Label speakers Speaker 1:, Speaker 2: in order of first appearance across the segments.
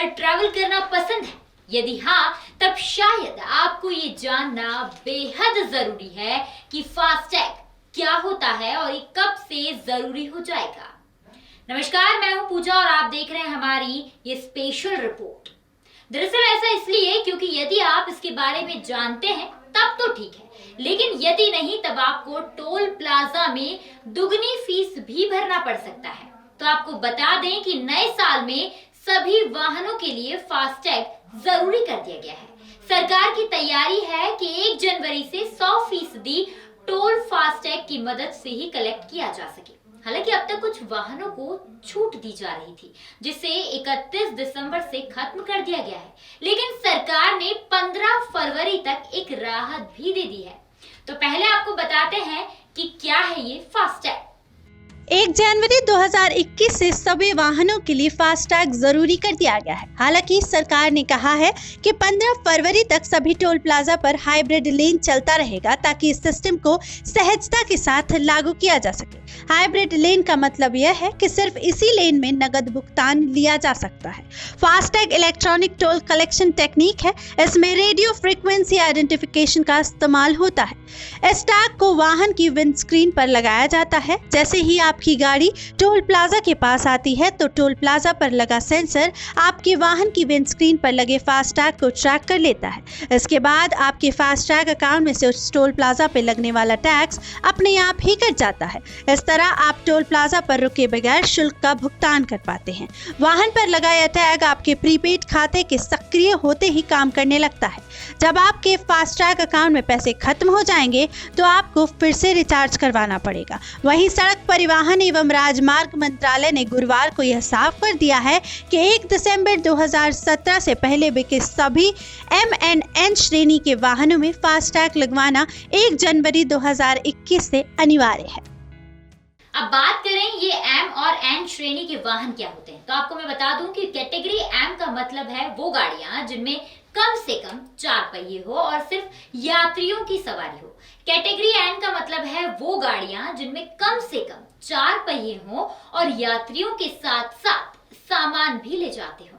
Speaker 1: पर ट्रैवल करना पसंद है? यदि हाँ, तब शायद आपको ये जानना बेहद जरूरी है कि फास्टैग क्या होता है और ये कब से जरूरी हो जाएगा। नमस्कार, मैं हूं पूजा और आप देख रहे हैं हमारी ये स्पेशल रिपोर्ट। दरअसल ऐसा इसलिए क्योंकि यदि आप इसके बारे में जानते हैं तब तो ठीक है, लेकिन यदि नहीं तब आपको टोल प्लाजा में दुगनी फीस भी भरना पड़ सकता है। तो आपको बता दें कि नए साल में सभी वाहनों के लिए फास्टैग जरूरी कर दिया गया है। सरकार की तैयारी है कि 1 जनवरी से 100% टोल फास्टैग की मदद से ही कलेक्ट किया जा सके। हालांकि अब तक कुछ वाहनों को छूट दी जा रही थी, जिसे 31 दिसंबर से खत्म कर दिया गया है, लेकिन सरकार ने 15 फरवरी तक एक राहत भी दे दी है। तो पहले आपको बताते हैं कि क्या है ये फास्टैग।
Speaker 2: 1 जनवरी 2021 से सभी वाहनों के लिए फास्टैग जरूरी कर दिया गया है। हालांकि सरकार ने कहा है कि 15 फरवरी तक सभी टोल प्लाजा पर हाइब्रिड लेन चलता रहेगा, ताकि इस सिस्टम को सहजता के साथ लागू किया जा सके। हाइब्रिड लेन का मतलब यह है कि सिर्फ इसी लेन में नगद भुगतान लिया जा सकता है। FASTag electronic toll collection technique है। इसमें रेडियो फ्रीक्वेंसी आइडेंटिफिकेशन का इस्तेमाल होता है। इस टैग को वाहन की विंडस्क्रीन पर लगाया जाता है। जैसे ही आपकी गाड़ी टोल प्लाजा के पास आती है तो टोल प्लाजा पर लगा सेंसर आपके वाहन की विंडस्क्रीन पर लगे फास्टैग को ट्रैक कर लेता है। इसके बाद आपके फास्टैग अकाउंट में से उस टोल प्लाजा पे लगने वाला टैक्स अपने आप ही कट जाता है। इस तरह आप टोल प्लाजा पर रुके बगैर शुल्क का भुगतान कर पाते हैं। वाहन पर लगा यह टैग आपके प्रीपेड खाते के सक्रिय होते ही काम करने लगता है। जब आपके फास्टैग अकाउंट में पैसे खत्म हो जाएंगे तो आपको फिर से रिचार्ज करवाना पड़ेगा। वहीं सड़क परिवहन एवं राजमार्ग मंत्रालय ने गुरुवार को यह साफ कर दिया है कि 1 दिसंबर 2017 से पहले बिके सभी M&N श्रेणी के वाहनों में फास्टैग लगवाना 1 जनवरी 2021 से अनिवार्य है।
Speaker 1: अब बात करें ये M और N श्रेणी के वाहन क्या होते हैं, तो आपको मैं बता दूं कि कैटेगरी M का मतलब है वो गाड़ियां जिनमें कम से कम 4 पहिए हो और सिर्फ यात्रियों की सवारी हो। कैटेगरी N का मतलब है वो गाड़ियां जिनमें कम से कम 4 पहिए हो और यात्रियों के साथ साथ सामान भी ले जाते हो।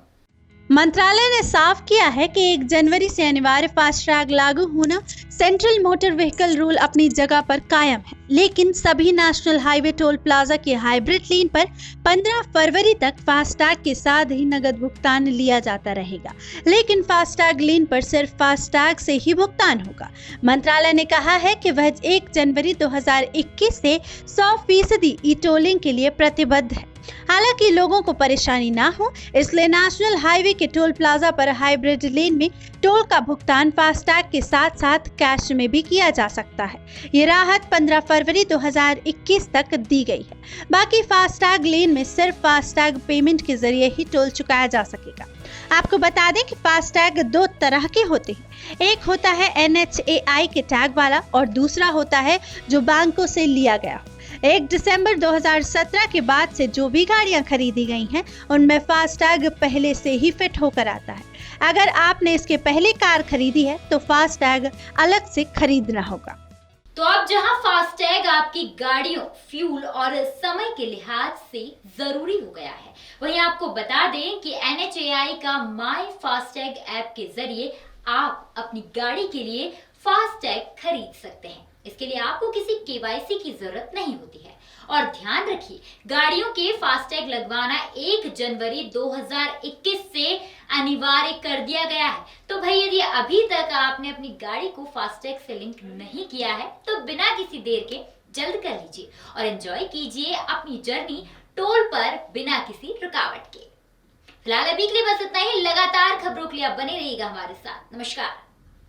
Speaker 2: मंत्रालय ने साफ किया है कि 1 जनवरी से अनिवार्य फास्टैग लागू होना सेंट्रल मोटर व्हीकल रूल अपनी जगह पर कायम है, लेकिन सभी नेशनल हाईवे टोल प्लाजा के हाइब्रिड लेन पर 15 फरवरी तक फास्टैग के साथ ही नगद भुगतान लिया जाता रहेगा। लेकिन फास्टैग लेन पर सिर्फ फास्टैग से ही भुगतान होगा। मंत्रालय ने कहा है कि वह 1 जनवरी 2021 से 100% ई टोलिंग के लिए प्रतिबद्ध है। हालांकि लोगों को परेशानी ना हो, इसलिए नेशनल हाईवे के टोल प्लाजा पर हाइब्रिड लेन में टोल का भुगतान फास्टैग के साथ साथ कैश में भी किया जा सकता है। ये राहत 15 फरवरी 2021 तक दी गई है। बाकी फास्टैग लेन में सिर्फ फास्टैग पेमेंट के जरिए ही टोल चुकाया जा सकेगा। आपको बता दें कि फास्टैग 2 तरह के होते हैं। एक होता है NHAI के टैग वाला और दूसरा होता है जो बैंकों से लिया गया। 1 दिसंबर 2017 के बाद से जो भी गाड़ियां खरीदी गई हैं उनमें फास्टैग पहले से ही फिट होकर आता है। अगर आपने इसके पहले कार खरीदी है तो फास्टैग अलग से खरीदना होगा।
Speaker 1: तो अब जहां फास्टैग आपकी गाड़ियों, फ्यूल और समय के लिहाज से जरूरी हो गया है, वहीं आपको बता दें कि NHAI का माई फास्टैग ऐप के जरिए आप अपनी गाड़ी के लिए फास्टैग खरीद सकते हैं। इसके लिए आपको किसी KYC की जरूरत नहीं होती है। और ध्यान रखिए, गाड़ियों के फास्टैग लगवाना 1 जनवरी 2021 से अनिवार्य कर दिया गया है। तो भाई यदि अभी तक आपने अपनी गाड़ी को फास्टैग से लिंक नहीं किया है तो बिना किसी देर के जल्द कर लीजिए और एंजॉय कीजिए अपनी जर्नी टोल पर बिना किसी रुकावट के। फिलहाल अभी के लिए बस इतना ही। लगातार खबरों के लिए आप बने रहिएगा हमारे साथ। नमस्कार।